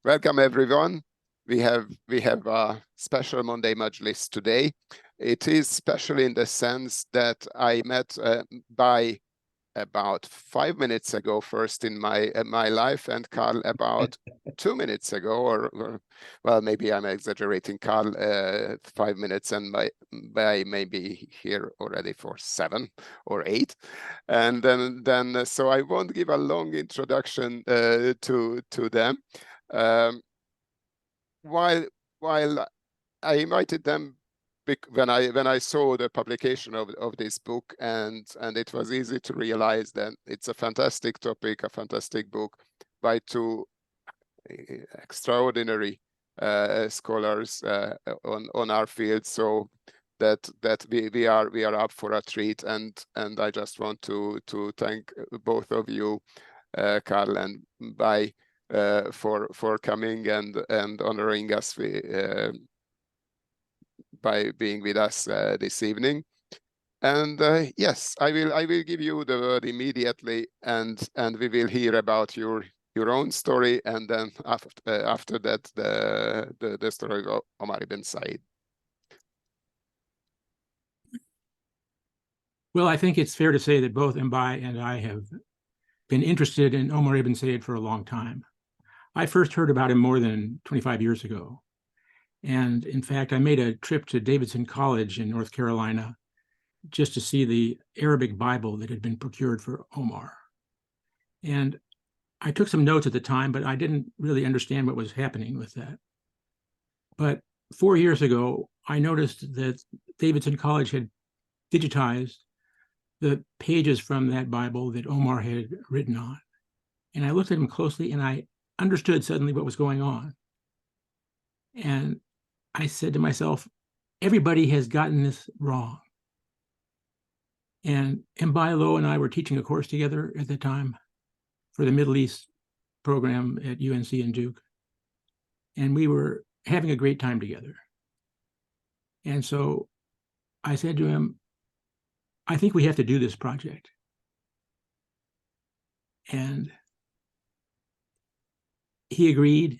Welcome everyone. We have a special Monday Majlis today. It is special in the sense that I met Mbaye about 5 minutes ago, first in my life, and Carl about 2 minutes ago, or well, maybe I'm exaggerating. Carl 5 minutes, and Mbaye may be here already for 7 or 8, and then so I won't give a long introduction to them. While I invited them when I saw the publication of this book, and it was easy to realize that it's a fantastic topic, a fantastic book by two extraordinary scholars on our field, so that we are up for a treat, and I just want to thank both of you, Carl and Mbaye, for coming and honoring us by being with us this evening. And yes, I will give you the word immediately, and we will hear about your own story, and then after that the story of Omar ibn Said. Well, I think it's fair to say that both Mbaye and I have been interested in Omar ibn Said for a long time. I first heard about him more than 25 years ago. And in fact, I made a trip to Davidson College in North Carolina just to see the Arabic Bible that had been procured for Omar. And I took some notes at the time, but I didn't really understand what was happening with that. But 4 years ago, I noticed that Davidson College had digitized the pages from that Bible that Omar had written on. And I looked at him closely, and I understood suddenly what was going on. And I said to myself, everybody has gotten this wrong. And Mbaye and I were teaching a course together at the time for the Middle East program at UNC and Duke. And we were having a great time together. And so I said to him, I think we have to do this project. And he agreed.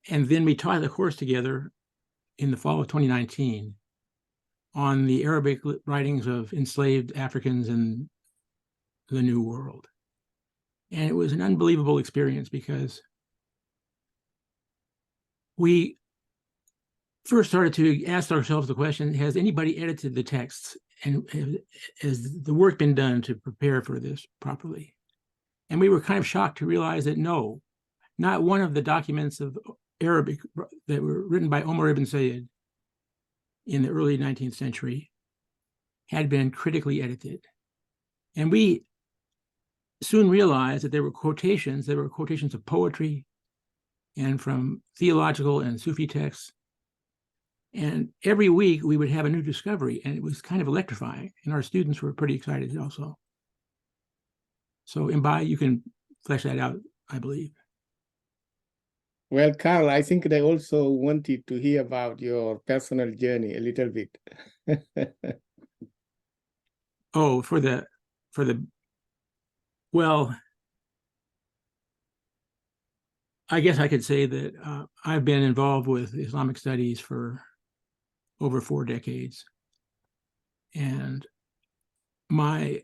And then we taught the course together in the fall of 2019 on the Arabic writings of enslaved Africans in the New World. And it was an unbelievable experience because we first started to ask ourselves the question, has anybody edited the texts? And has the work been done to prepare for this properly? And we were kind of shocked to realize that no, not one of the documents of Arabic that were written by Omar ibn Said in the early 19th century had been critically edited. And we soon realized that there were quotations of poetry and from theological and Sufi texts. And every week we would have a new discovery, and it was kind of electrifying. And our students were pretty excited also. So Mbaye, you can flesh that out, I believe. Well, Carl, I think they also wanted to hear about your personal journey a little bit. Oh, well, I guess I could say that I've been involved with Islamic studies for over 4 decades. And my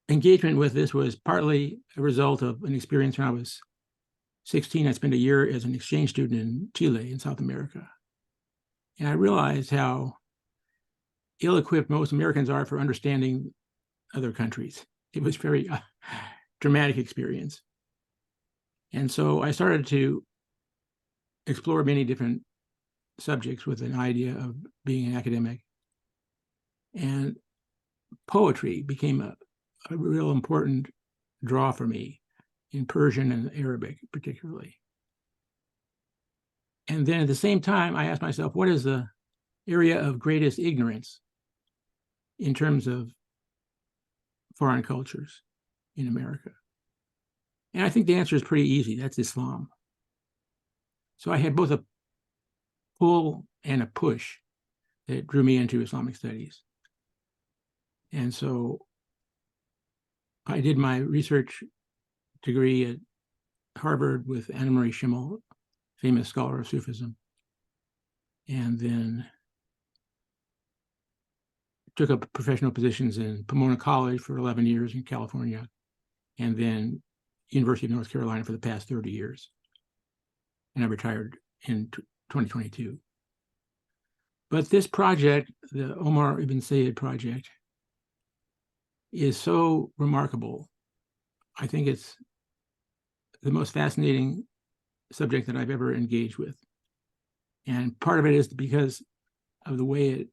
engagement with this was partly a result of an experience when I was 16. I spent a year as an exchange student in Chile in South America. And I realized how ill-equipped most Americans are for understanding other countries. It was very dramatic experience. And so I started to explore many different subjects with an idea of being an academic. And poetry became a real important draw for me, in Persian and Arabic particularly. And then at the same time, I asked myself, what is the area of greatest ignorance in terms of foreign cultures in America? And I think the answer is pretty easy. That's Islam. So I had both a pull and a push that drew me into Islamic studies. And so I did my research degree at Harvard with Anna Marie Schimmel, famous scholar of Sufism, and then took up professional positions in Pomona College for 11 years in California, and then University of North Carolina for the past 30 years. And I retired in 2022. But this project, the Omar ibn Said project, is so remarkable. I think it's the most fascinating subject that I've ever engaged with. And part of it is because of the way it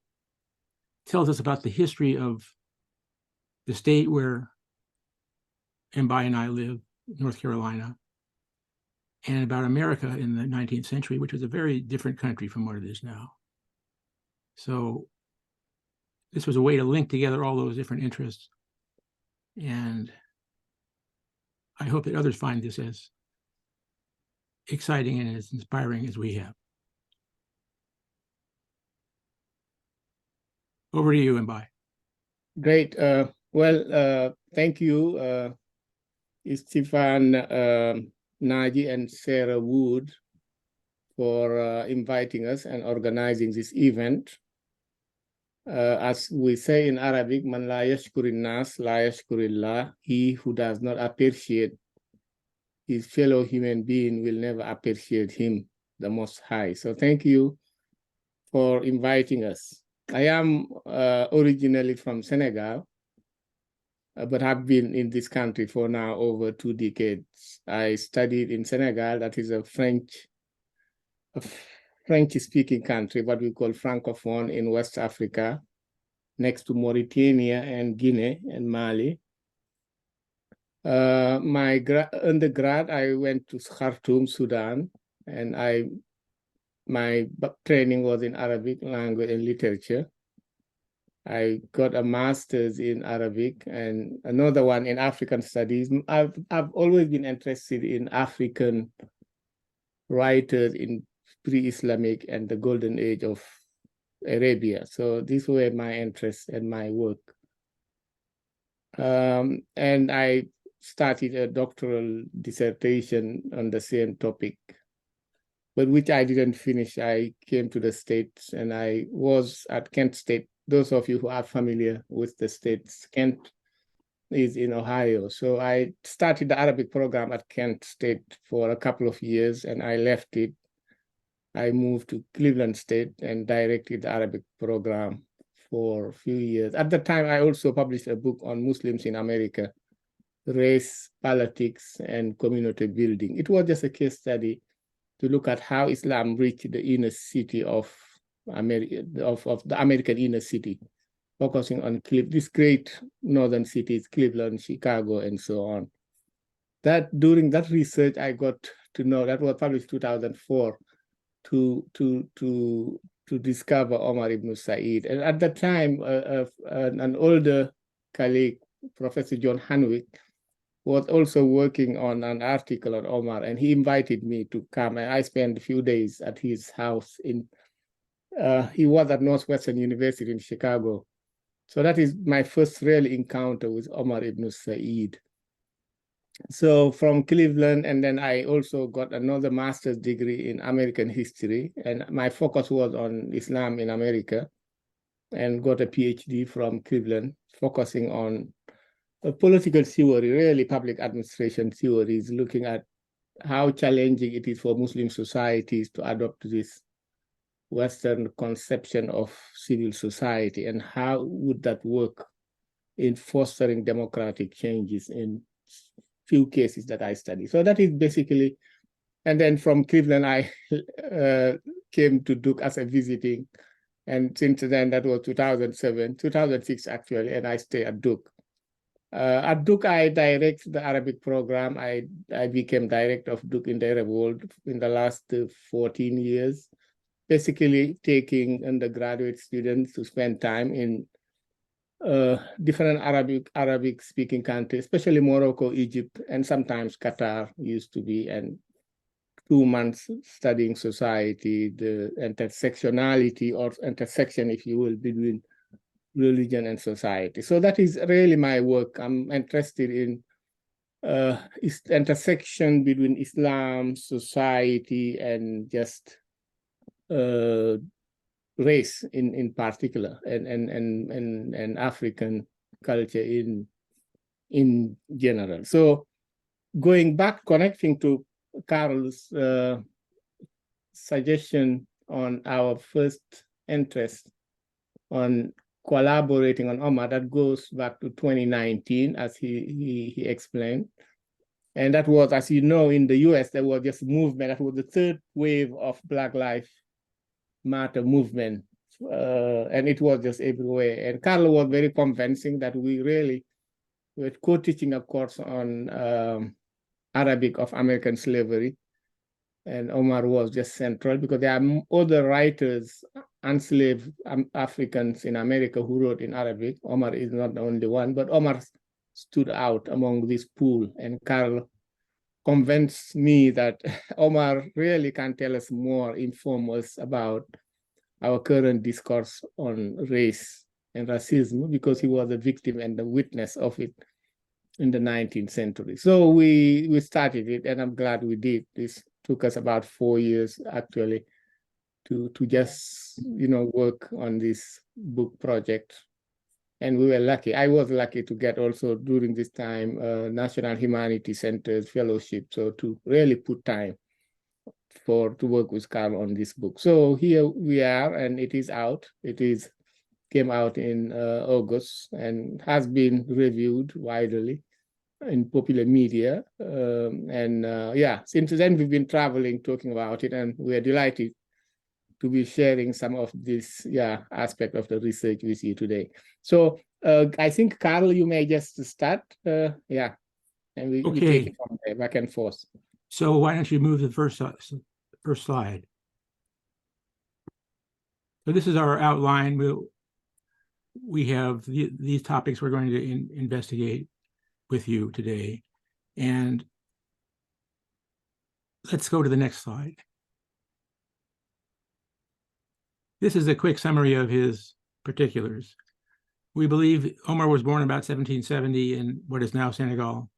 tells us about the history of the state where Mbaye and I live, North Carolina, and about America in the 19th century, which was a very different country from what it is now. So this was a way to link together all those different interests. And I hope that others find this as exciting and as inspiring as we have. Over to you, Mbaye. Great. Thank you, Stefan, Naji, and Sarah Wood for inviting us and organizing this event. As we say in Arabic, man la yashkurin nas la yashkurillah, he who does not appreciate his fellow human being will never appreciate him, the Most High. So thank you for inviting us. I am originally from Senegal, but have been in this country for now over 2 decades. I studied in Senegal, that is a French-speaking country, what we call Francophone in West Africa, next to Mauritania and Guinea and Mali. My undergrad, I went to Khartoum, Sudan, and my training was in Arabic language and literature. I got a master's in Arabic and another one in African studies. I've always been interested in African writers in pre-Islamic and the golden age of Arabia. So these were my interests and my work. And I started a doctoral dissertation on the same topic, but which I didn't finish. I came to the States and I was at Kent State. Those of you who are familiar with the States, Kent is in Ohio. So I started the Arabic program at Kent State for a couple of years and I left it. I moved to Cleveland State and directed the Arabic program for a few years. At the time, I also published a book on Muslims in America, Race, Politics, and Community Building. It was just a case study to look at how Islam reached the inner city of the American inner city, focusing on these great northern cities, Cleveland, Chicago, and so on. During that research, I got to know, that was published 2004, to discover Omar ibn Said. And at the time, an older colleague, Professor John Hanwick, was also working on an article on Omar, and he invited me to come. And I spent a few days at his house. He was at Northwestern University in Chicago. So that is my first real encounter with Omar ibn Said. So from Cleveland, and then I also got another master's degree in American history, and my focus was on Islam in America, and got a PhD from Cleveland, focusing on a political theory, really public administration theories, looking at how challenging it is for Muslim societies to adopt this Western conception of civil society, and how would that work in fostering democratic changes in few cases that I study. So that is basically, and then from Cleveland, I came to Duke as a visiting. And since then, that was 2006 actually, and I stay at Duke. At Duke, I direct the Arabic program. I became director of Duke in the Arab world in the last 14 years, basically taking undergraduate students to spend time in different Arabic-speaking countries, especially Morocco, Egypt, and sometimes Qatar used to be, and 2 months studying society, the intersectionality or intersection, if you will, between religion and society. So that is really my work. I'm interested in intersection between Islam, society, and just race in particular, and African culture in general. So going back, connecting to Carl's suggestion on our first interest on collaborating on Omar, that goes back to 2019, as he explained. And that was, as you know, in the US, there was just movement. That was the third wave of Black Lives Matter movement. And it was just everywhere. And Carl was very convincing that we really were co-teaching a course on Arabic of American slavery. And Omar was just central because there are other writers, enslaved Africans in America who wrote in Arabic. Omar is not the only one, but Omar stood out among this pool. And Carl convinced me that Omar really can tell us more, inform us about our current discourse on race and racism, because he was a victim and the witness of it in the 19th century. So we started it, and I'm glad we did. This took us about 4 years actually to just work on this book project. And we were lucky. I was lucky to get also during this time National Humanities Center's fellowship, so to really put time to work with Carl on this book. So here we are, and it is out. Came out in August and has been reviewed widely in popular media. Since then we've been traveling, talking about it, and we're delighted to be sharing some of this aspect of the research with you today. So I think, Carl, you may just start. And we take it from there, back and forth. So why don't you move to the first slide? So this is our outline. We have these topics we're going to investigate with you today. And let's go to the next slide. This is a quick summary of his particulars. We believe Omar was born about 1770 in what is now Senegal.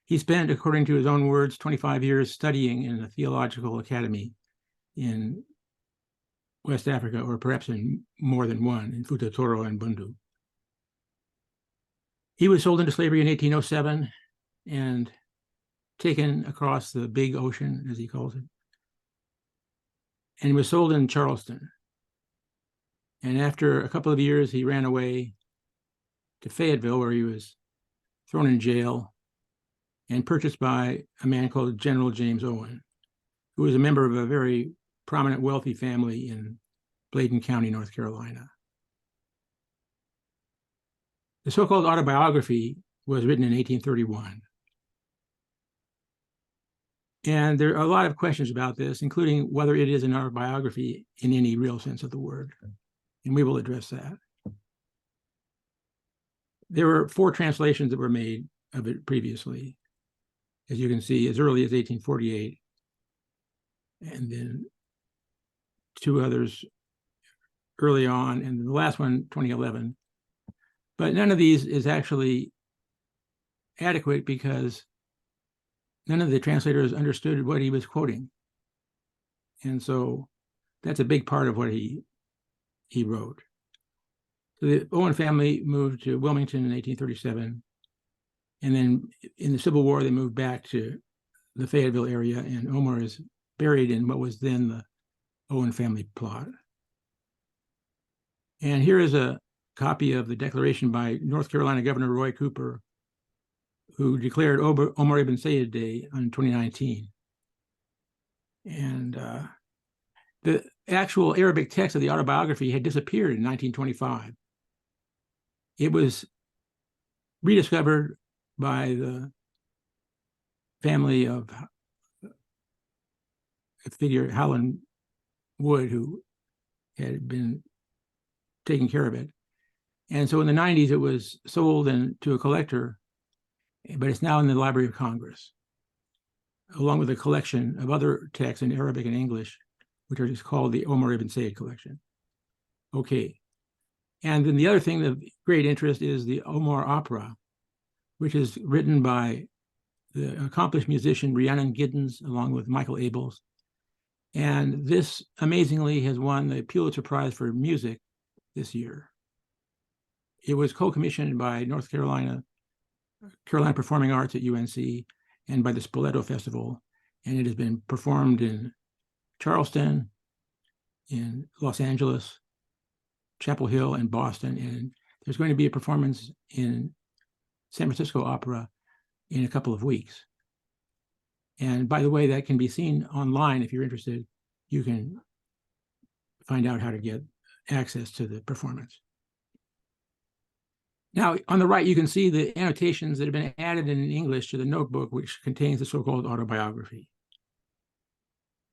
He spent, according to his own words, 25 years studying in a theological academy in West Africa, or perhaps in more than one, in Futa Toro and Bundu. He was sold into slavery in 1807 and taken across the big ocean, as he calls it. And he was sold in Charleston. And after a couple of years, he ran away to Fayetteville, where he was thrown in jail and purchased by a man called General James Owen, who was a member of a very prominent, wealthy family in Bladen County, North Carolina. The so-called autobiography was written in 1831. And there are a lot of questions about this, including whether it is an autobiography in any real sense of the word. And we will address that. There were 4 translations that were made of it previously, as you can see, as early as 1848, and then 2 others early on, and the last one, 2011. But none of these is actually adequate because none of the translators understood what he was quoting. And so that's a big part of what he wrote. So the Owen family moved to Wilmington in 1837. And then in the Civil War, they moved back to the Fayetteville area, and Omar is buried in what was then the Owen family plot. And here is a copy of the declaration by North Carolina Governor Roy Cooper, who declared Omar ibn Said Day on 2019. And the actual Arabic text of the autobiography had disappeared in 1925. It was rediscovered by the family of a figure, Howland Wood, who had been taking care of it. And so in the 90s, it was sold to a collector, but it's now in the Library of Congress, along with a collection of other texts in Arabic and English, which are just called the Omar ibn Said collection. Okay. And then the other thing of great interest is the Omar opera, which is written by the accomplished musician Rhiannon Giddens, along with Michael Abels. And this amazingly has won the Pulitzer Prize for Music this year. It was co-commissioned by Carolina Performing Arts at UNC and by the Spoleto Festival. And it has been performed in Charleston, in Los Angeles, Chapel Hill, and Boston. And there's going to be a performance in San Francisco Opera in a couple of weeks. And by the way, that can be seen online. If you're interested, you can find out how to get access to the performance. Now, on the right, you can see the annotations that have been added in English to the notebook, which contains the so-called autobiography.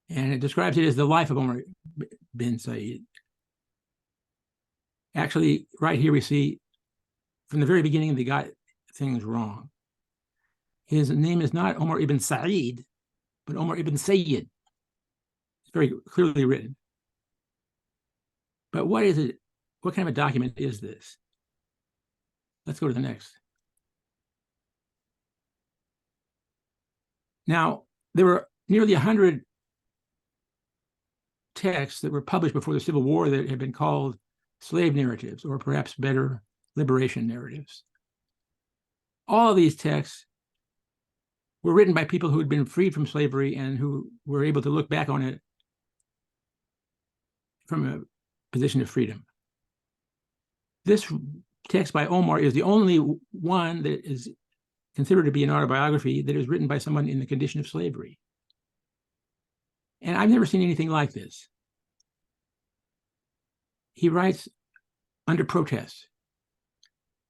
And it describes it as the life of Omar ibn Said. Actually, right here we see, from the very beginning, they got things wrong. His name is not Omar ibn Said, but Omar ibn Sayyid. It's very clearly written. But what is it? What kind of a document is this? Let's go to the next. Now, there were nearly 100 texts that were published before the Civil War that had been called slave narratives, or perhaps better, liberation narratives. All of these texts were written by people who had been freed from slavery and who were able to look back on it from a position of freedom. This text by Omar is the only one that is considered to be an autobiography that is written by someone in the condition of slavery. And I've never seen anything like this. He writes under protest.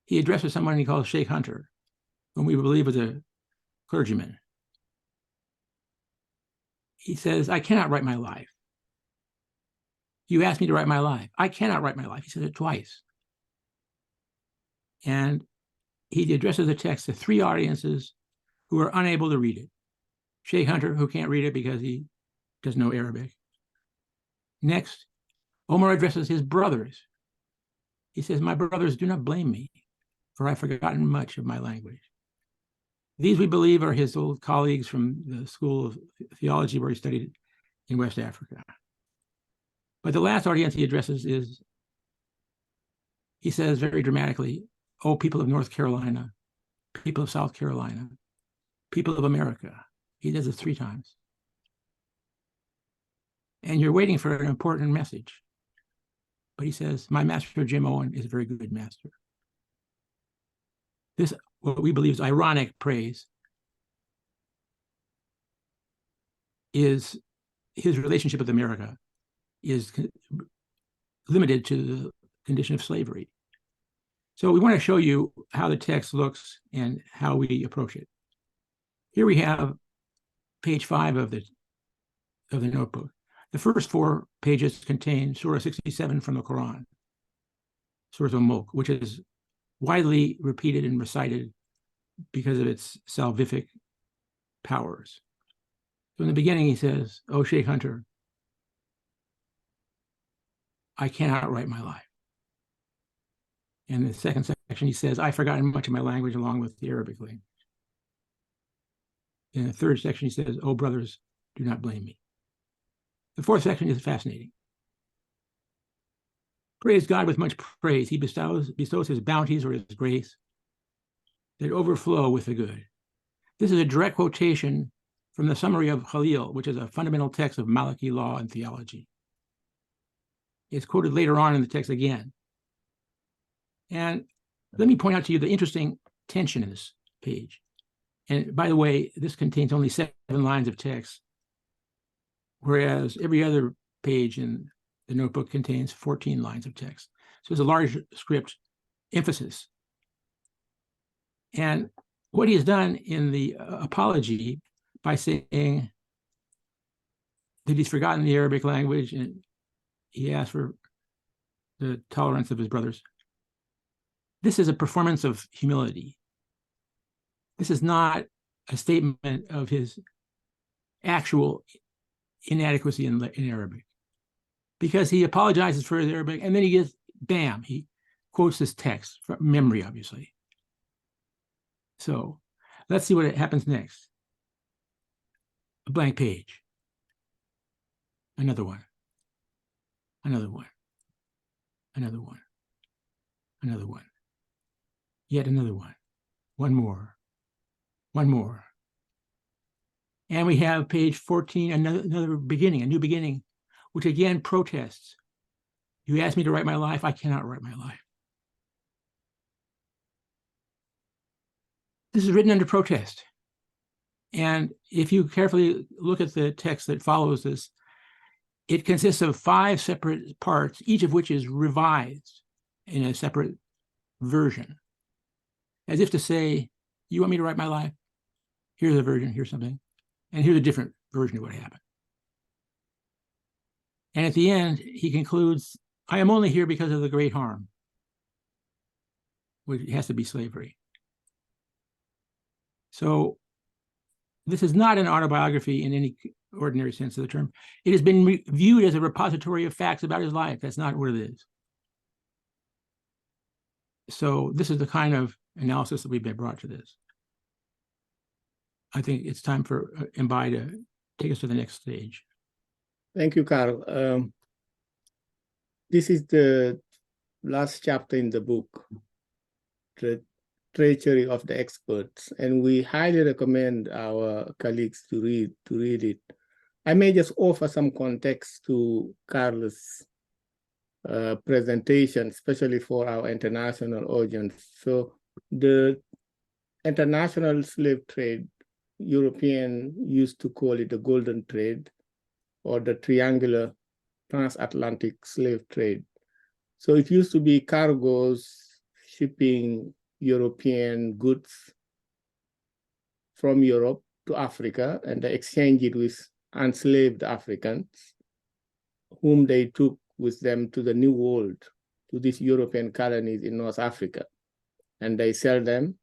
He addresses someone he calls Sheikh Hunter, whom we believe was a clergyman. He says, I cannot write my life. You asked me to write my life. I cannot write my life. He said it twice. And he addresses the text to 3 audiences who are unable to read it. Sheikh Hunter, who can't read it because he doesn't know Arabic. Next, Omar addresses his brothers. He says, my brothers, do not blame me, for I've forgotten much of my language. These, we believe, are his old colleagues from the School of Theology where he studied in West Africa. But the last audience he addresses is, he says very dramatically, oh, people of North Carolina, people of South Carolina, people of America. He does it 3 times. And you're waiting for an important message. But he says, my master, Jim Owen, is a very good master. This, what we believe is ironic praise, is his relationship with America is limited to the condition of slavery. So we want to show you how the text looks and how we approach it. Here we have page 5 of the notebook. The first 4 pages contain Surah 67 from the Quran, Surah Al-Mulk, which is widely repeated and recited because of its salvific powers. So in the beginning, he says, oh, Sheikh Hunter, I cannot write my life. In the second section, he says, I've forgotten much of my language along with the Arabic language. In the third section, he says, oh, brothers, do not blame me. The fourth section is fascinating. Praise God with much praise. He bestows his bounties or his grace that overflow with the good. This is a direct quotation from the summary of Khalil, which is a fundamental text of Maliki law and theology. It's quoted later on in the text again. And let me point out to you the interesting tension in this page. And by the way, this contains only 7 lines of text, whereas every other page in the notebook contains 14 lines of text. So it's a large script emphasis. And what he has done in the apology by saying that he's forgotten the Arabic language and he asked for the tolerance of his brothers. This is a performance of humility. This is not a statement of his actual inadequacy in Arabic, because he apologizes for his Arabic and then he gets, bam, he quotes this text from memory, obviously. So Let's see what happens next. A blank page. Another one. Another one. Another one. Another one. Yet another one. One more. One more. And we have page 14, another beginning, a new beginning, which again protests. You asked me to write my life, I cannot write my life. This is written under protest. And if you carefully look at the text that follows this, it consists of 5 separate parts, each of which is revised in a separate version, as if to say, you want me to write my life? Here's a version, here's something, and here's a different version of what happened. And at the end, he concludes, I am only here because of the great harm, which has to be slavery. So this is not an autobiography in any ordinary sense of the term. It has been viewed as a repository of facts about his life. That's not what it is. So this is the kind of analysis that we've been brought to this. I think it's time for Mbaye to take us to the next stage. Thank you, Carl. This is the last chapter in the book, The Treachery of the Experts, and we highly recommend our colleagues to read it. I may just offer some context to Carl's presentation, especially for our international audience. So the international slave trade, European used to call it the golden trade or the triangular transatlantic slave trade. So it used to be cargoes shipping European goods from Europe to Africa, and they exchanged it with enslaved Africans, whom they took with them to the New World, to these European colonies in North Africa. And they sell them,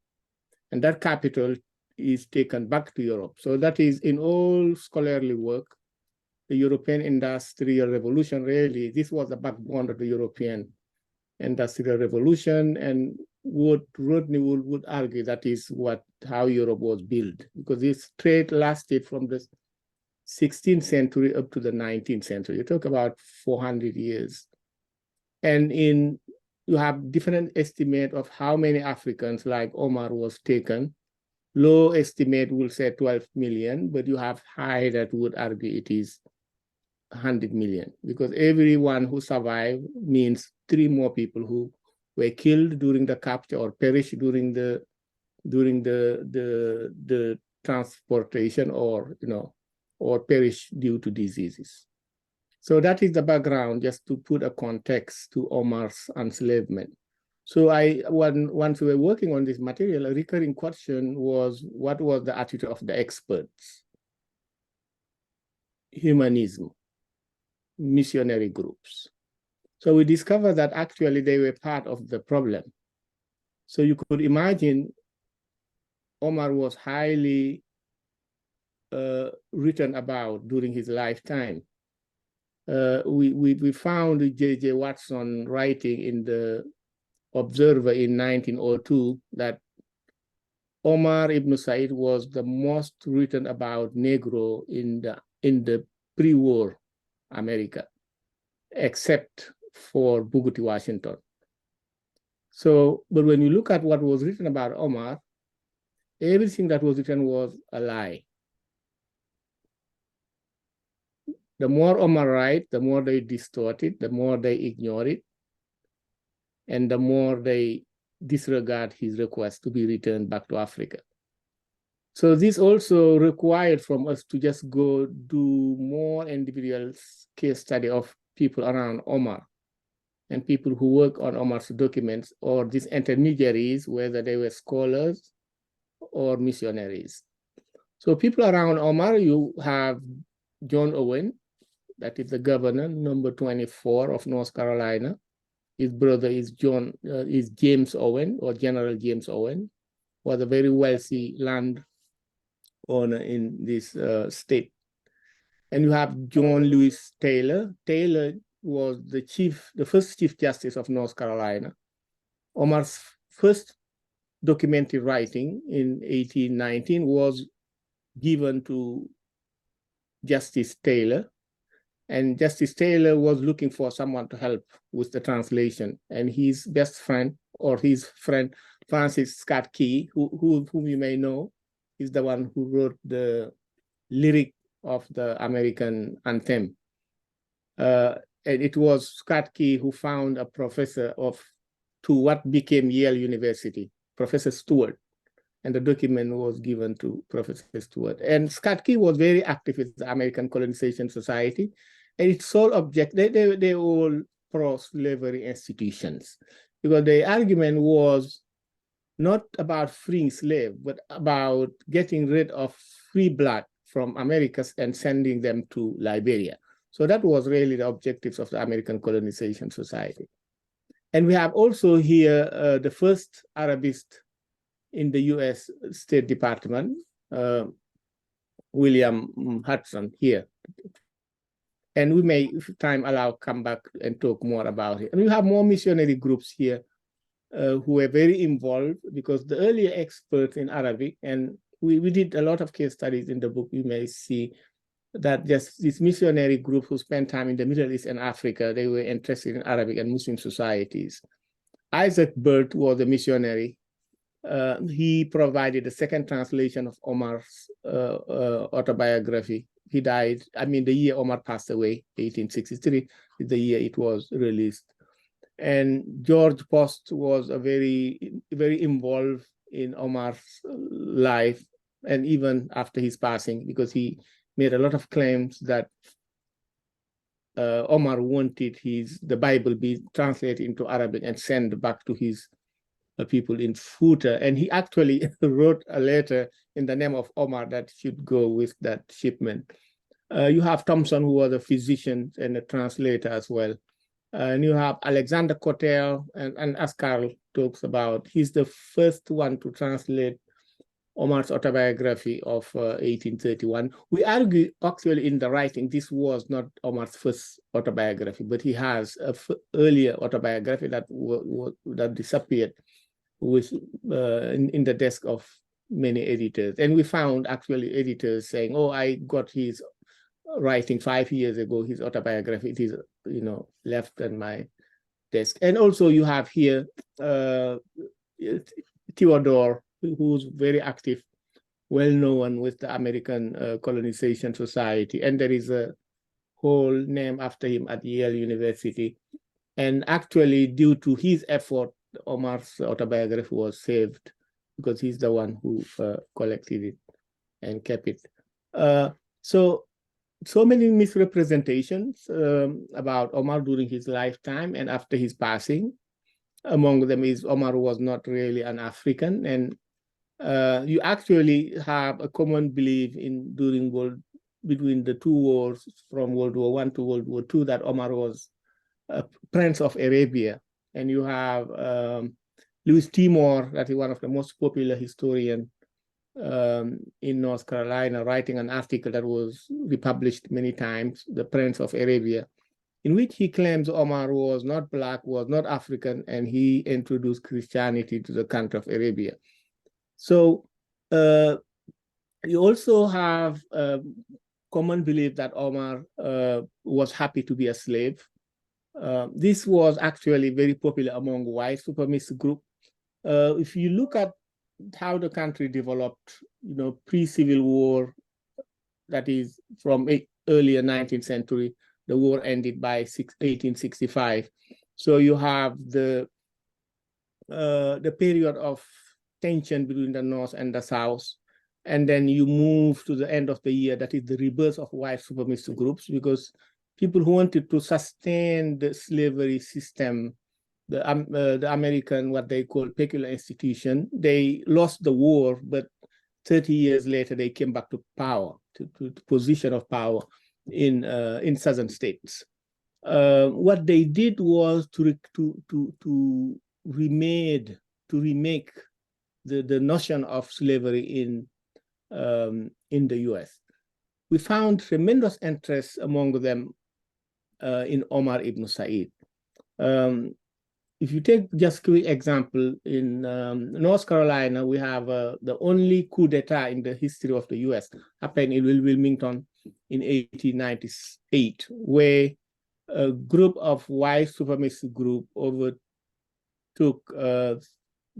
and that capital is taken back to Europe. So that is, in all scholarly work, the European Industrial Revolution, really, this was the backbone of the European Industrial Revolution, and what Rodney would argue that is how Europe was built, because this trade lasted from the 16th century up to the 19th century. You talk about 400 years. And you have different estimate of how many Africans like Omar was taken. Low estimate will say 12 million, but you have high that would argue it is 100 million, because everyone who survived means 3 more people who were killed during the capture or perished during the transportation, or perish due to diseases. So that is the background, just to put a context to Omar's enslavement. So once we were working on this material, a recurring question was, what was the attitude of the experts? Humanism, missionary groups. So we discovered that actually they were part of the problem. So you could imagine Omar was highly written about during his lifetime. We found J.J. Watson writing in the Observer in 1902 that Omar ibn Said was the most written about Negro in the pre-war America, except for Booker T. Washington. So, but when you look at what was written about Omar, everything that was written was a lie. The more Omar write, the more they distort it, the more they ignore it, and the more they disregard his request to be returned back to Africa. So this also required from us to just go do more individual case study of people around Omar and people who work on Omar's documents, or these intermediaries, whether they were scholars or missionaries. So people around Omar, you have John Owen, that is the governor, number 24 of North Carolina. His brother is James Owen, or General James Owen, was a very wealthy land owner in this state. And you have John Lewis Taylor. Taylor was the first Chief Justice of North Carolina. Omar's first documentary writing in 1819 was given to Justice Taylor. And Justice Taylor was looking for someone to help with the translation. And his best friend, or his friend, Francis Scott Key, whom you may know, is the one who wrote the lyric of the American anthem. And it was Scott Key who found a professor to what became Yale University, Professor Stewart. And the document was given to Professor Stewart. And Scott Key was very active with the American Colonization Society. And its sole objective, they all pro-slavery institutions, because the argument was not about freeing slaves, but about getting rid of free blood from Americas and sending them to Liberia. So that was really the objectives of the American Colonization Society. And we have also here the first Arabist in the US State Department, William Hudson here. And we may, if time allow, come back and talk more about it. And we have more missionary groups here who were very involved, because the earlier experts in Arabic, and we did a lot of case studies in the book, you may see that just this missionary group who spent time in the Middle East and Africa, they were interested in Arabic and Muslim societies. Isaac Burt was a missionary. He provided the second translation of Omar's autobiography. He died, the year Omar passed away, 1863, is the year it was released. And George Post was a very involved in Omar's life, and even after his passing, because he made a lot of claims that Omar wanted the Bible be translated into Arabic and sent back to his people in Futa. And he actually wrote a letter in the name of Omar that should go with that shipment. You have Thompson, who was a physician and a translator as well. And you have Alexander Cotter, and as Carl talks about, he's the first one to translate Omar's autobiography of 1831. We argue actually in the writing, this was not Omar's first autobiography, but he has an earlier autobiography that disappeared in the desk of many editors. And we found actually editors saying, oh, I got his writing 5 years ago, his autobiography, it is, left on my desk. And also you have here Theodore, who's very active, well-known with the American Colonization Society. And there is a whole name after him at Yale University. And actually, due to his effort, Omar's autobiography was saved, because he's the one who collected it and kept it. So many misrepresentations about Omar during his lifetime and after his passing. Among them is Omar was not really an African, and you actually have a common belief between the two wars, from World War I to World War II, that Omar was a Prince of Arabia. And you have Louis Timor, that is one of the most popular historians in North Carolina, writing an article that was republished many times, The Prince of Arabia, in which he claims Omar was not Black, was not African, and he introduced Christianity to the country of Arabia. So you also have common belief that Omar was happy to be a slave. This was actually very popular among white supremacist groups. If you look at how the country developed, pre-Civil War, that is from earlier 19th century, the war ended by 1865. So you have the period of tension between the North and the South. And then you move to the end of the year, that is the rebirth of white supremacist groups, because people who wanted to sustain the slavery system, the American, what they call peculiar institution, they lost the war, but 30 years later, they came back to power, to position of power in southern states. What they did was to remake the notion of slavery in the US. We found tremendous interest among them in Omar ibn Said. if you take just quick example, in North Carolina, we have the only coup d'etat in the history of the US happened in Wilmington in 1898, where a group of white supremacist group overtook a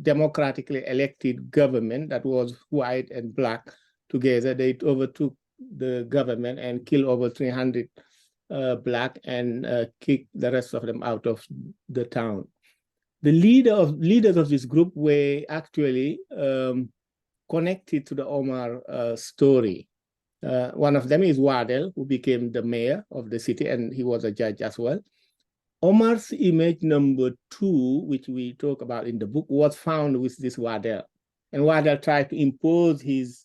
democratically elected government that was white and black together. They overtook the government and killed over 300 black and kicked the rest of them out of the town. The leaders of this group were actually connected to the Omar story. One of them is Waddell, who became the mayor of the city, and he was a judge as well. Omar's image number 2, which we talk about in the book, was found with this Waddell. And Waddell tried to impose his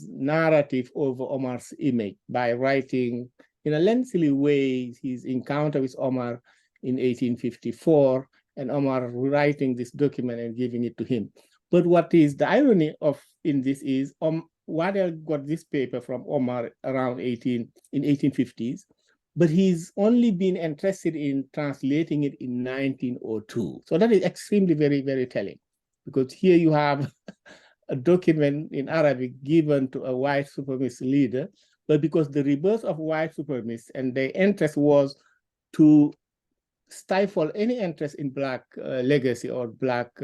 narrative over Omar's image by writing in a lengthy way his encounter with Omar in 1854, and Omar writing this document and giving it to him. But what is the irony in this is Waddell got this paper from Omar around in 1850s, but he's only been interested in translating it in 1902. So that is extremely very, very telling, because here you have a document in Arabic given to a white supremacist leader, but because the rebirth of white supremacists and their interest was to stifle any interest in Black legacy or Black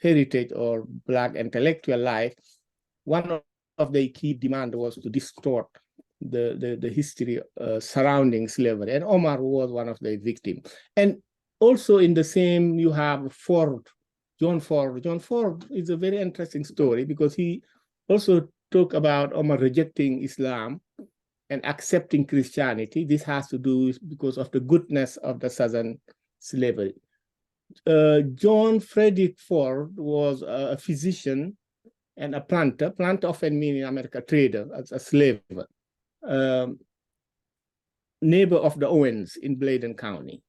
heritage or Black intellectual life, one of the key demands was to distort the history surrounding slavery. And Omar was one of the victims. And also in the same, you have John Ford. John Ford is a very interesting story because he also talked about Omar rejecting Islam and accepting Christianity. This has to do because of the goodness of the Southern slavery. John Frederick Ford was a physician and a planter. Planter often means in America trader, as a slave. Neighbor of the Owens in Bladen County.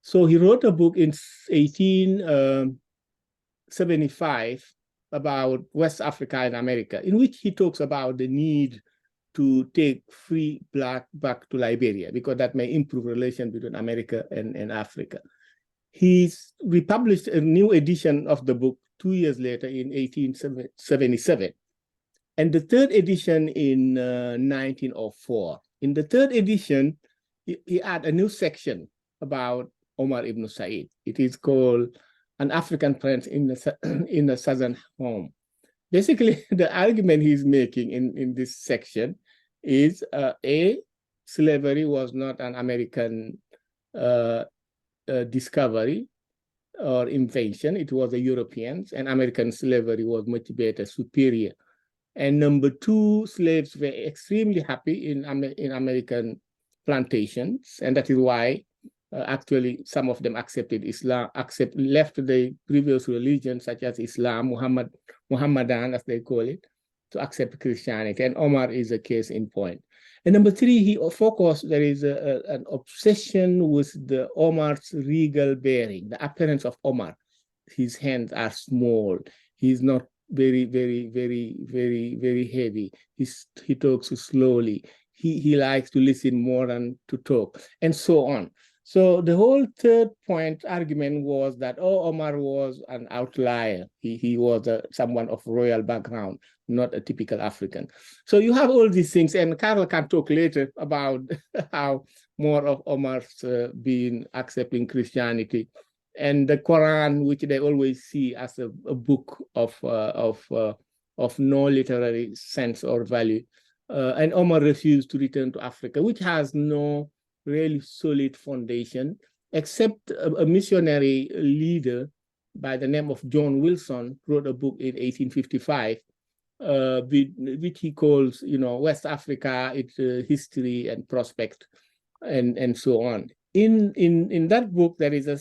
So he wrote a book in 1875 about West Africa and America, in which he talks about the need to take free Black back to Liberia, because that may improve relations between America and Africa. He's republished a new edition of the book 2 years later in 1877, and the third edition in 1904. In the third edition, he added a new section about Omar ibn Said. It is called An African Prince in the Southern Home. Basically, the argument he's making in this section is slavery was not an American discovery or invention. It was the Europeans, and American slavery was much better, superior. And number 2, slaves were extremely happy in American plantations, and that is why actually some of them accepted Islam, left the previous religion such as Islam, Muhammadan as they call it, to accept Christianity. And Omar is a case in point. And number 3, he focused, there is an obsession with the Omar's regal bearing, the appearance of Omar. His hands are small. He's not very, very, very, very, very heavy. He talks slowly. He likes to listen more than to talk, and so on. So the whole third point argument was that, Omar was an outlier. He was someone of royal background, not a typical African. So you have all these things, and Carol can talk later about how more of Omar's being accepting Christianity, and the Quran, which they always see as a book of no literary sense or value. And Omar refused to return to Africa, which has no really solid foundation, except a missionary leader by the name of John Wilson wrote a book in 1855, which he calls, West Africa, its history and prospect, and so on. In that book, there is a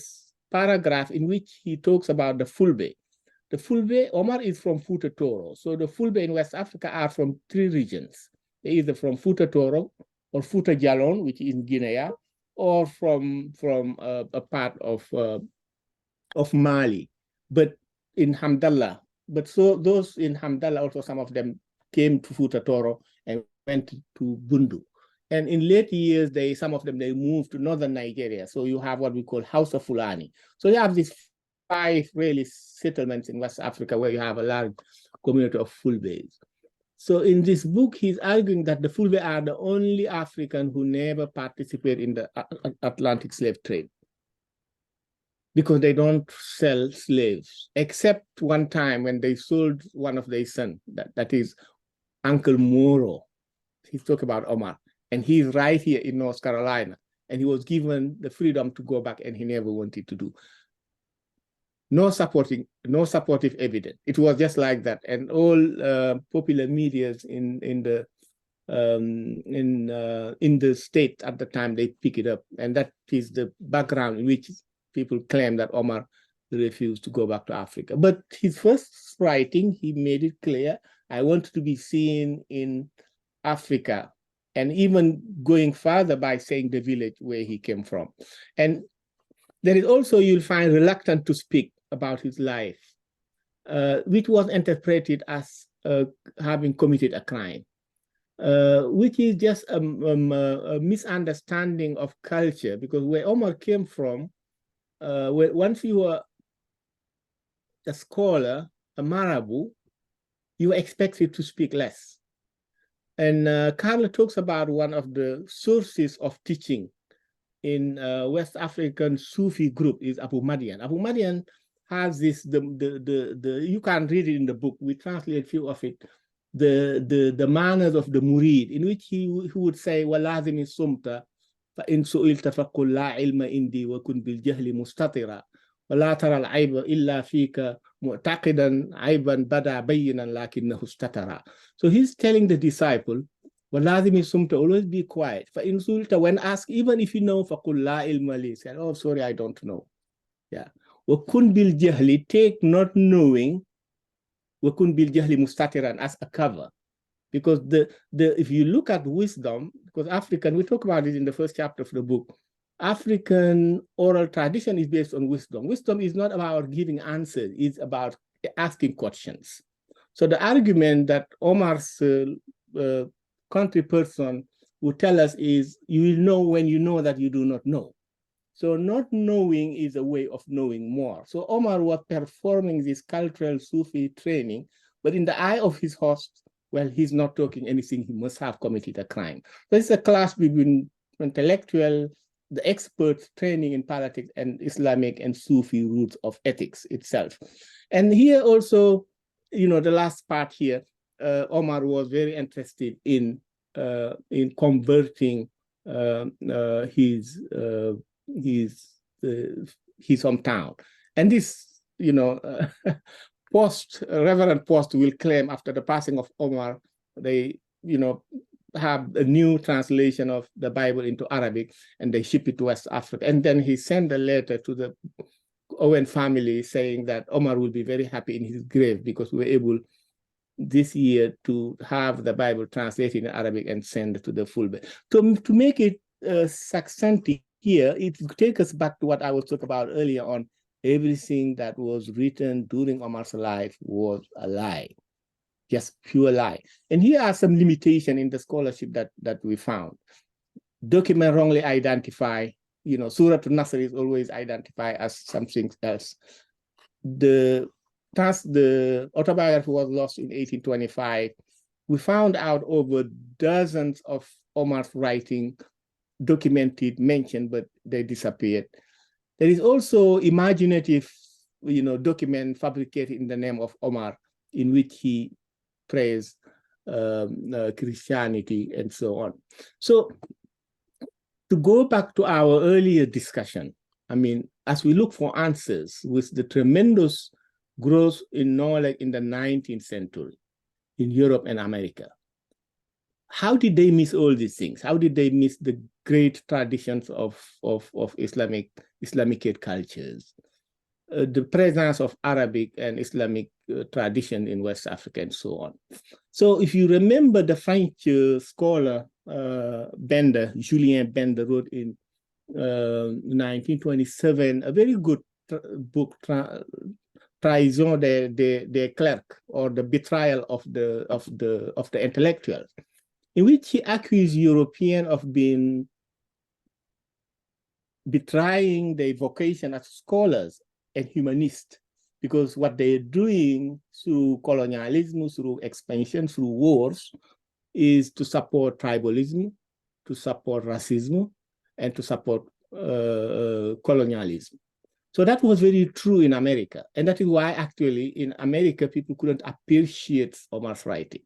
paragraph in which he talks about the Fulbe. The Fulbe, Omar is from Futa Toro. So the Fulbe in West Africa are from 3 regions. They're either from Futa Toro or Futa Jalon, which is in Guinea, or from a part of Mali, but in Hamdallah. But so those in Hamdallah, also some of them came to Futa Toro and went to Bundu. And in late years, some of them moved to northern Nigeria. So you have what we call House of Fulani. So you have these 5 really settlements in West Africa where you have a large community of Fulbes. So in this book, he's arguing that the Fulbe are the only African who never participate in the Atlantic slave trade, because they don't sell slaves, except one time when they sold one of their sons, that is Uncle Moro. He's talking about Omar, and he's right here in North Carolina, and he was given the freedom to go back, and he never wanted to do. No supportive evidence. It was just like that, and all popular medias in the state at the time, they pick it up, and that is the background in which people claim that Omar refused to go back to Africa. But his first writing, he made it clear, I want to be seen in Africa, and even going further by saying the village where he came from. And there is also, you'll find, reluctant to speak about his life, which was interpreted as having committed a crime, which is just a misunderstanding of culture, because where Omar came from, once you were a scholar, a Marabu, you were expected to speak less. And Carla talks about one of the sources of teaching in West African Sufi group is Abu Madian. Abu Madian has this, you can read it in the book, we translate a few of it, the manners of the murid, in which he would say, وَلَازِمِ السُّمْتَ فَإِنْ سُئِلْتَ فَقُلْ لَا عِلْمَ إِنْدِي وَكُنْ بِالْجَهْلِ مُسْتَطِرًا وَلَا تَرَى الْعَيْبَ إِلَّا فِيكَ مُعْتَقِدًا عَيْبًا بَدَى بَيِّنًا لَكِنَّهُ اسْتَتَرًا. So he's telling the disciple, وَلَازِمِ السُّمْتَ, always be quiet. فَإِنْ سُئِلْتَ, when asked, even if you know, فَقُلْ لَا عِلْمَ لِي, say, oh, sorry, I don't know. Yeah. وَكُنْ بِالْجَهْلِ, take not knowing, وَكُنْ بِالْجَهْلِ مُسْتَتِرًا, as a cover. Because if you look at wisdom, because African, we talk about it in the first chapter of the book, African oral tradition is based on wisdom. Wisdom is not about giving answers, it's about asking questions. So the argument that Omar's country person would tell us is, you will know when you know that you do not know. So not knowing is a way of knowing more. So Omar was performing this cultural Sufi training, but in the eye of his host, well, he's not talking anything, he must have committed a crime. So it's a clash between intellectual, the experts training in politics, and Islamic and Sufi roots of ethics itself. And here also, the last part here, Omar was very interested in converting his hometown. And this, Reverend Post will claim after the passing of Omar, they, have a new translation of the Bible into Arabic, and they ship it to West Africa. And then he sent a letter to the Owen family saying that Omar will be very happy in his grave because we were able this year to have the Bible translated in Arabic and send to the Fulbright. To make it succinct here, it takes us back to what I was talking about earlier on. Everything that was written during Omar's life was a lie, just pure lie. And here are some limitations in the scholarship that we found. Document wrongly identify, Surah al-Nasr is always identified as something else. The autobiography was lost in 1825. We found out over dozens of Omar's writing documented, mentioned, but they disappeared. There is also imaginative, document fabricated in the name of Omar, in which he praised Christianity and so on. So to go back to our earlier discussion, as we look for answers with the tremendous growth in knowledge in the 19th century in Europe and America, how did they miss all these things? How did they miss the great traditions of Islamic cultures, the presence of Arabic and Islamic tradition in West Africa and so on? So if you remember, the French scholar Bender, Julien Bender, wrote in 1927 a very good book, Trahison des Clercs, or the betrayal of the intellectuals, in which he accused Europeans of betraying their vocation as scholars and humanists, because what they're doing through colonialism, through expansion, through wars, is to support tribalism, to support racism, and to support colonialism. So that was very true in America. And that is why actually in America, people couldn't appreciate Omar's writing.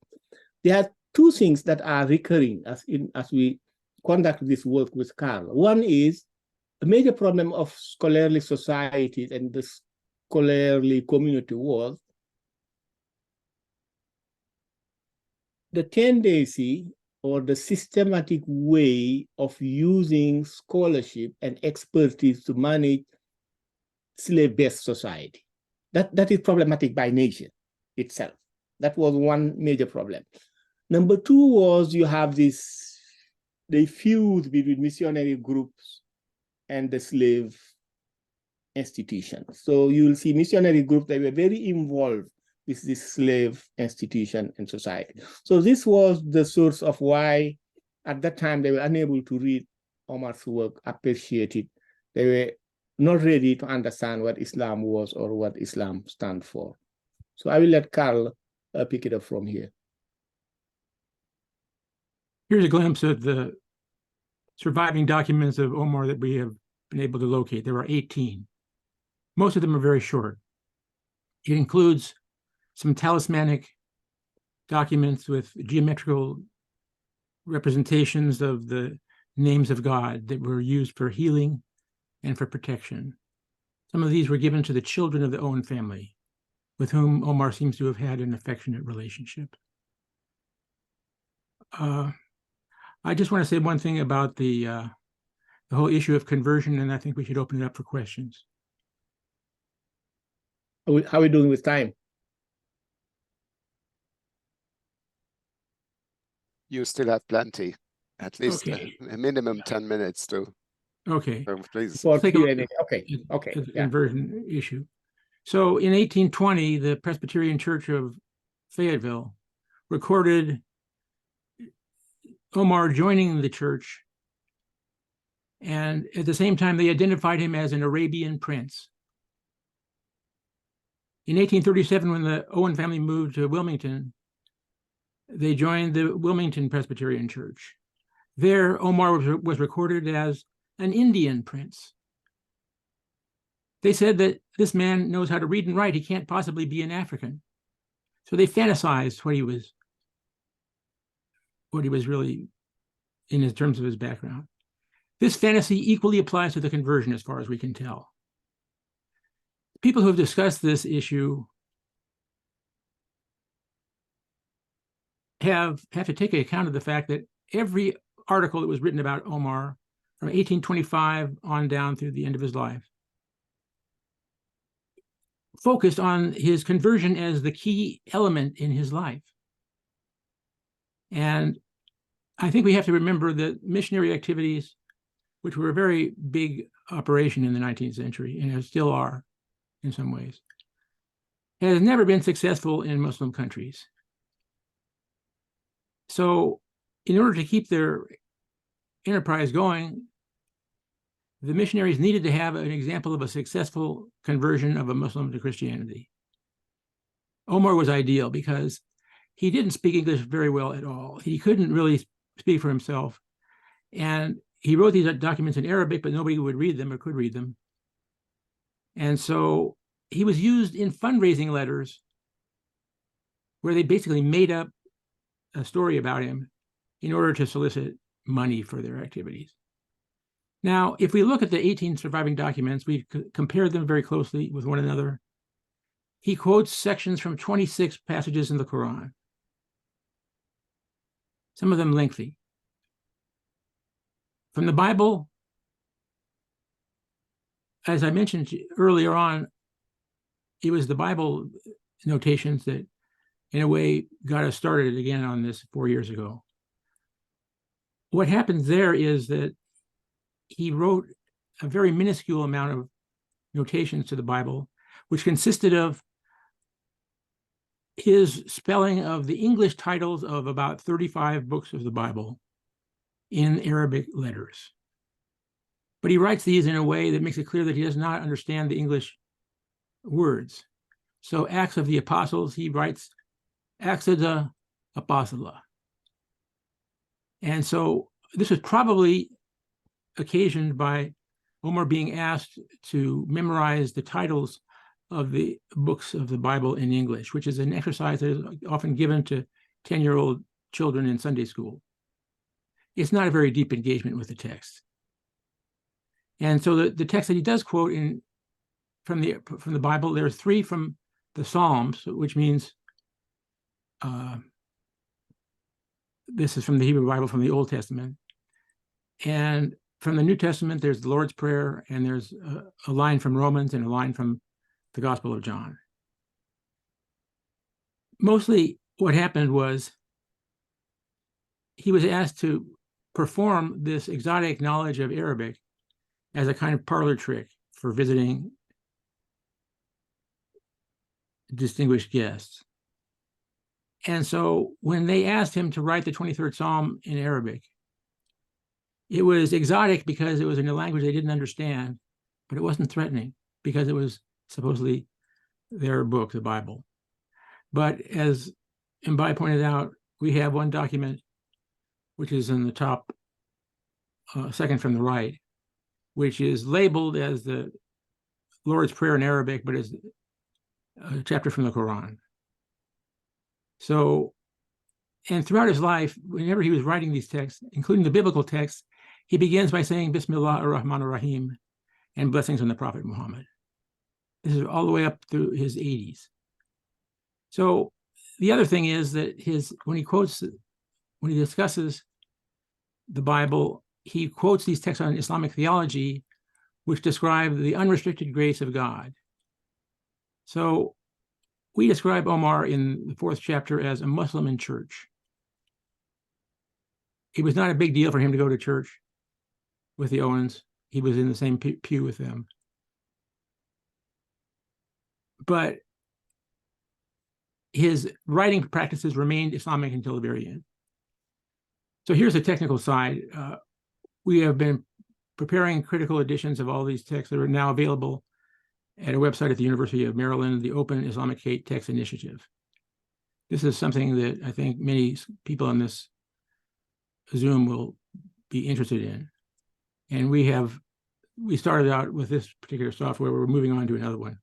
There are two things that are recurring as we conduct this work with Carl. One is a major problem of scholarly societies and the scholarly community was the tendency or the systematic way of using scholarship and expertise to manage slave-based society. That is problematic by nature itself. That was one major problem. Number two was you have the fuse between missionary groups and the slave institutions. So you will see missionary groups that were very involved with this slave institution and society. So this was the source of why at that time they were unable to read Omar's work, appreciate it. They were not ready to understand what Islam was or what Islam stands for. So I will let Carl pick it up from here. Here's a glimpse of the surviving documents of Omar that we have been able to locate. There are 18. Most of them are very short. It includes some talismanic documents with geometrical representations of the names of God that were used for healing and for protection. Some of these were given to the children of the Owen family, with whom Omar seems to have had an affectionate relationship. I just want to say one thing about the whole issue of conversion, and I think we should open it up for questions. How are we doing with time? You still have plenty, at least Okay. a minimum 10 minutes to. Okay. So please. For Take a look Q&A. Okay. Okay. at the Yeah. conversion issue. So in 1820, the Presbyterian Church of Fayetteville recorded Omar joining the church, and at the same time, they identified him as an Arabian prince. In 1837, when the Owen family moved to Wilmington, they joined the Wilmington Presbyterian Church. There, Omar was recorded as an Indian prince. They said that this man knows how to read and write. He can't possibly be an African. So they fantasized what he was really in terms of his background. This fantasy equally applies to the conversion as far as we can tell. People who have discussed this issue have to take account of the fact that every article that was written about Omar from 1825 on down through the end of his life focused on his conversion as the key element in his life. And I think we have to remember that missionary activities, which were a very big operation in the 19th century, and still are in some ways, has never been successful in Muslim countries. So in order to keep their enterprise going, the missionaries needed to have an example of a successful conversion of a Muslim to Christianity. Omar was ideal because he didn't speak English very well at all. He couldn't really speak for himself. And he wrote these documents in Arabic, but nobody would read them or could read them. And so he was used in fundraising letters where they basically made up a story about him in order to solicit money for their activities. Now, if we look at the 18 surviving documents, we've compared them very closely with one another. He quotes sections from 26 passages in the Quran, some of them lengthy. From the Bible, as I mentioned earlier on, it was the Bible notations that, in a way, got us started again on this 4 years ago. What happens there is that he wrote a very minuscule amount of notations to the Bible, which consisted of his spelling of the English titles of about 35 books of the Bible in Arabic letters. But he writes these in a way that makes it clear that he does not understand the English words. So Acts of the Apostles, he writes Exeter Apostola. And so this was probably occasioned by Omar being asked to memorize the titles of the books of the Bible in English, which is an exercise that is often given to 10-year-old children in Sunday school. It's not a very deep engagement with the text. And so the text that he does quote from the Bible, there are 3 from the Psalms, which means this is from the Hebrew Bible, from the Old Testament. And from the New Testament, there's the Lord's Prayer, and there's a line from Romans and a line from the Gospel of John. Mostly what happened was he was asked to perform this exotic knowledge of Arabic as a kind of parlor trick for visiting distinguished guests. And so when they asked him to write the 23rd Psalm in Arabic, it was exotic because it was in a language they didn't understand, but it wasn't threatening because it was supposedly their book, the Bible. But as Mbaye pointed out, we have one document, which is in the top, second from the right, which is labeled as the Lord's Prayer in Arabic, but is a chapter from the Quran. So, and throughout his life, whenever he was writing these texts, including the biblical texts, he begins by saying Bismillah ar-Rahman ar-Rahim and blessings on the Prophet Muhammad. This is all the way up through his 80s. So the other thing is that when he discusses the Bible, he quotes these texts on Islamic theology, which describe the unrestricted grace of God. So we describe Omar in the 4th chapter as a Muslim in church. It was not a big deal for him to go to church with the Owens. He was in the same pew with them. But his writing practices remained Islamic until the very end. So here's the technical side. We have been preparing critical editions of all these texts that are now available at a website at the University of Maryland, the Open Islamic Text Initiative. This is something that I think many people on this Zoom will be interested in. And we started out with this particular software. We're moving on to another one.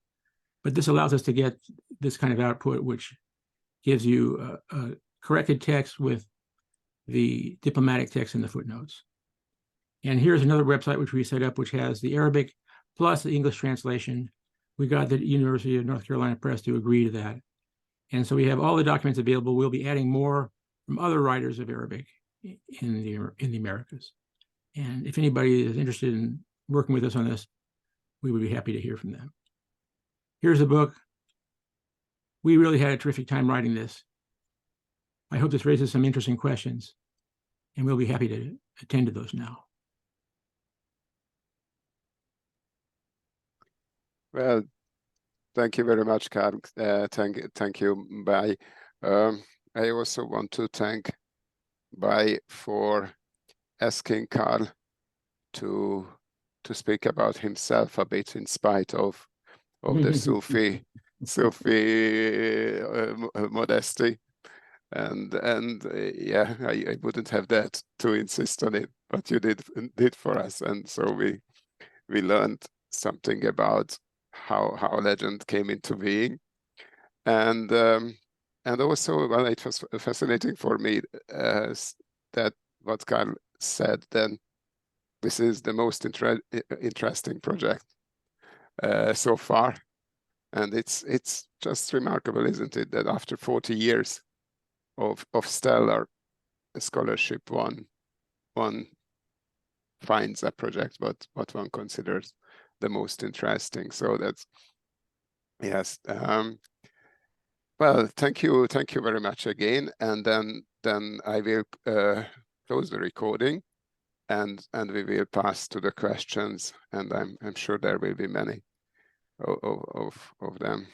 But this allows us to get this kind of output, which gives you a corrected text with the diplomatic text in the footnotes. And here's another website which we set up, which has the Arabic plus the English translation. We got the University of North Carolina Press to agree to that. And so we have all the documents available. We'll be adding more from other writers of Arabic in the Americas. And if anybody is interested in working with us on this, we would be happy to hear from them. Here's the book. We really had a terrific time writing this. I hope this raises some interesting questions, and we'll be happy to attend to those now. Well, thank you very much, Carl. Thank you, Mbaye. I also want to thank Mbaye for asking Carl to speak about himself a bit, in spite of the Sufi modesty, and yeah, I wouldn't have that to insist on it, but you did for us, and so we learned something about how legend came into being, and also, well, it was fascinating for me that what Carl said. Then this is the most interesting project so far, and it's just remarkable, isn't it, that after 40 years of stellar scholarship, one finds a project what one considers the most interesting. So that's, yes. Well, thank you very much again, and then I will close the recording, and we will pass to the questions, and I'm sure there will be many of them.